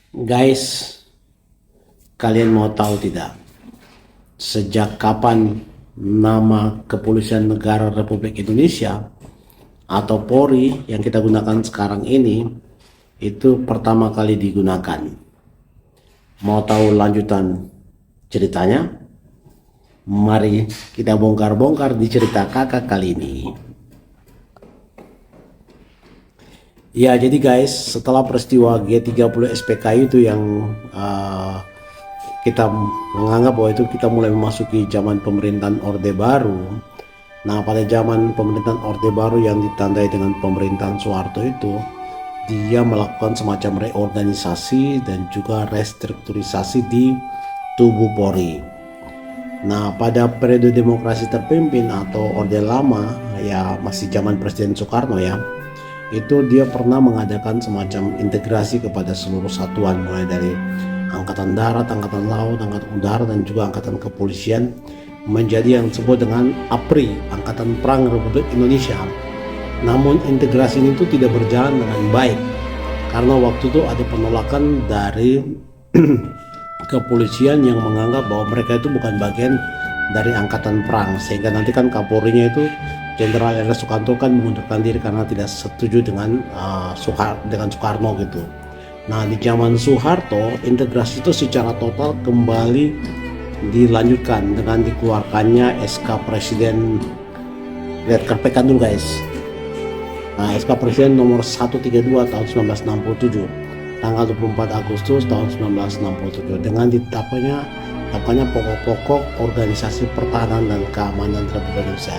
Guys, kalian mau tahu tidak? Sejak kapan nama Kepolisian Negara Republik Indonesia atau Polri yang kita gunakan sekarang ini itu pertama kali digunakan? Mau tahu lanjutan ceritanya? Mari kita bongkar-bongkar di cerita kakak kali ini. Ya, jadi guys, setelah peristiwa G30 SPKI itu yang kita menganggap bahwa itu kita mulai memasuki zaman pemerintahan Orde Baru. Nah, pada zaman pemerintahan Orde Baru yang ditandai dengan pemerintahan Soeharto itu, dia melakukan semacam reorganisasi dan juga restrukturisasi di tubuh Polri. Nah, pada periode demokrasi terpimpin atau Orde Lama, ya masih zaman Presiden Soekarno ya, itu dia pernah mengadakan semacam integrasi kepada seluruh satuan, mulai dari Angkatan Darat, Angkatan Laut, Angkatan Udara, dan juga Angkatan Kepolisian menjadi yang disebut dengan APRI, Angkatan Perang Republik Indonesia. Namun integrasi ini itu tidak berjalan dengan baik karena waktu itu ada penolakan dari kepolisian yang menganggap bahwa mereka itu bukan bagian dari angkatan perang, sehingga nanti kan Kapolrinya itu Jenderal R.S. Sukanto kan mengundurkan diri karena tidak setuju dengan Soekarno gitu. Nah, di zaman Soeharto integrasi itu secara total kembali dilanjutkan dengan dikeluarkannya SK Presiden. Lihat kerpekan dulu guys. Nah, SK Presiden nomor 132 tahun 1967 tanggal 24 Agustus tahun 1967 dengan ditetapkannya pokok-pokok organisasi pertahanan dan keamanan Republik Indonesia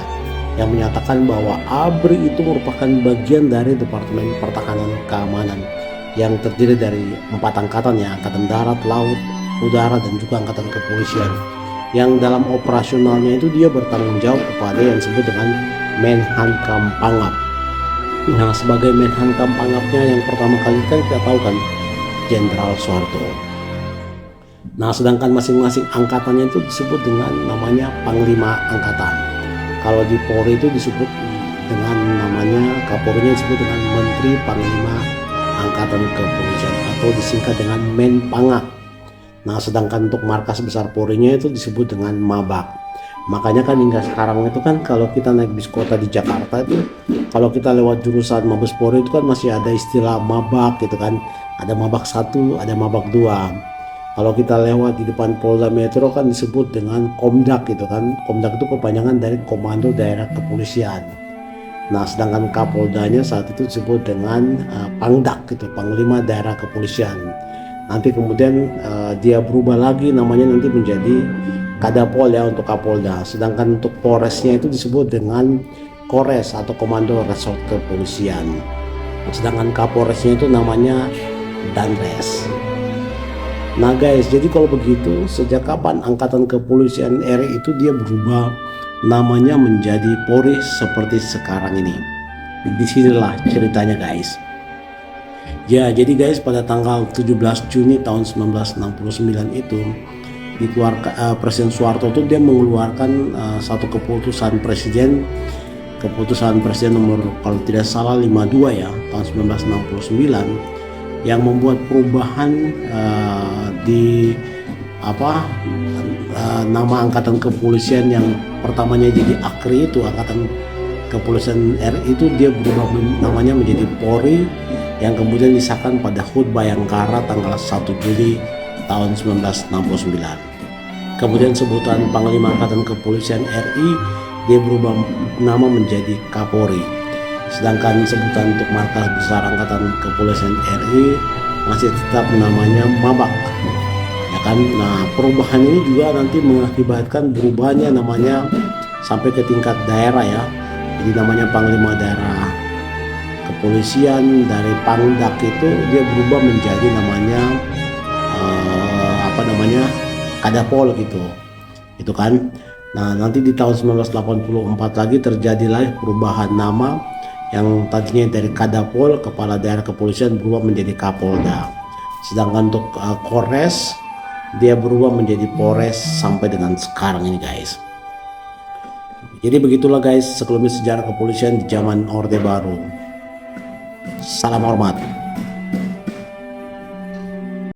yang menyatakan bahwa ABRI itu merupakan bagian dari Departemen Pertahanan Keamanan yang terdiri dari 4 angkatan ya, Angkatan Darat, Laut, Udara, dan juga Angkatan Kepolisian, yang dalam operasionalnya itu dia bertanggung jawab kepada yang disebut dengan Menhankam Pangap. Nah, sebagai Menhankam Pangapnya yang pertama kali kan kita tahu kan Jenderal Soeharto. Nah, sedangkan masing-masing angkatannya itu disebut dengan namanya Panglima Angkatan. Kalau di Polri itu disebut dengan namanya Kapolrinya disebut dengan Menteri Panglima Angkatan Kepolisian atau disingkat dengan Menpangak. Nah, sedangkan untuk markas besar Polrinya itu disebut dengan Mabak. Makanya kan hingga sekarang itu kan kalau kita naik bis kota di Jakarta itu, kalau kita lewat jurusan Mabes Polri itu kan masih ada istilah Mabak gitu kan. Ada Mabak 1, ada Mabak 2. Kalau kita lewat di depan Polda Metro kan disebut dengan Komdak gitu kan. Komdak itu kepanjangan dari Komando Daerah Kepolisian. Nah, sedangkan Kapoldanya saat itu disebut dengan Pangdak gitu, Panglima Daerah Kepolisian. Nanti kemudian dia berubah lagi namanya nanti menjadi Kadapol ya untuk Kapolda. Sedangkan untuk Polresnya itu disebut dengan Kores atau Komando Resort Kepolisian. Sedangkan Kapolresnya itu namanya Danres. Nah guys, jadi kalau begitu sejak kapan Angkatan Kepolisian RI itu dia berubah namanya menjadi Polri seperti sekarang ini? Disinilah ceritanya guys. Ya, jadi guys pada tanggal 17 Juni tahun 1969 itu dikeluarkan Presiden Soeharto itu dia mengeluarkan satu keputusan presiden nomor kalau tidak salah 52 ya tahun 1969 yang membuat perubahan di nama Angkatan Kepolisian yang pertamanya jadi AKRI itu Angkatan Kepolisian RI itu dia berubah namanya menjadi Polri yang kemudian disahkan pada HUT Bayangkara tanggal 1 Juli tahun 1969. Kemudian sebutan Panglima Angkatan Kepolisian RI dia berubah nama menjadi Kapolri. Sedangkan sebutan untuk markas besar Angkatan Kepolisian RI masih tetap namanya Mabak ya kan. Nah, perubahan ini juga nanti mengakibatkan berubahnya namanya sampai ke tingkat daerah ya. Jadi namanya Panglima Daerah Kepolisian dari Pangdak itu dia berubah menjadi namanya Kadapol gitu. Itu kan. Nah, nanti di tahun 1984 lagi terjadilah perubahan nama yang tadinya dari Kadapol, Kepala Daerah Kepolisian, berubah menjadi Kapolda. Sedangkan untuk Kores dia berubah menjadi Polres sampai dengan sekarang ini guys. Jadi begitulah guys sekelumit sejarah kepolisian di zaman Orde Baru. Salam hormat.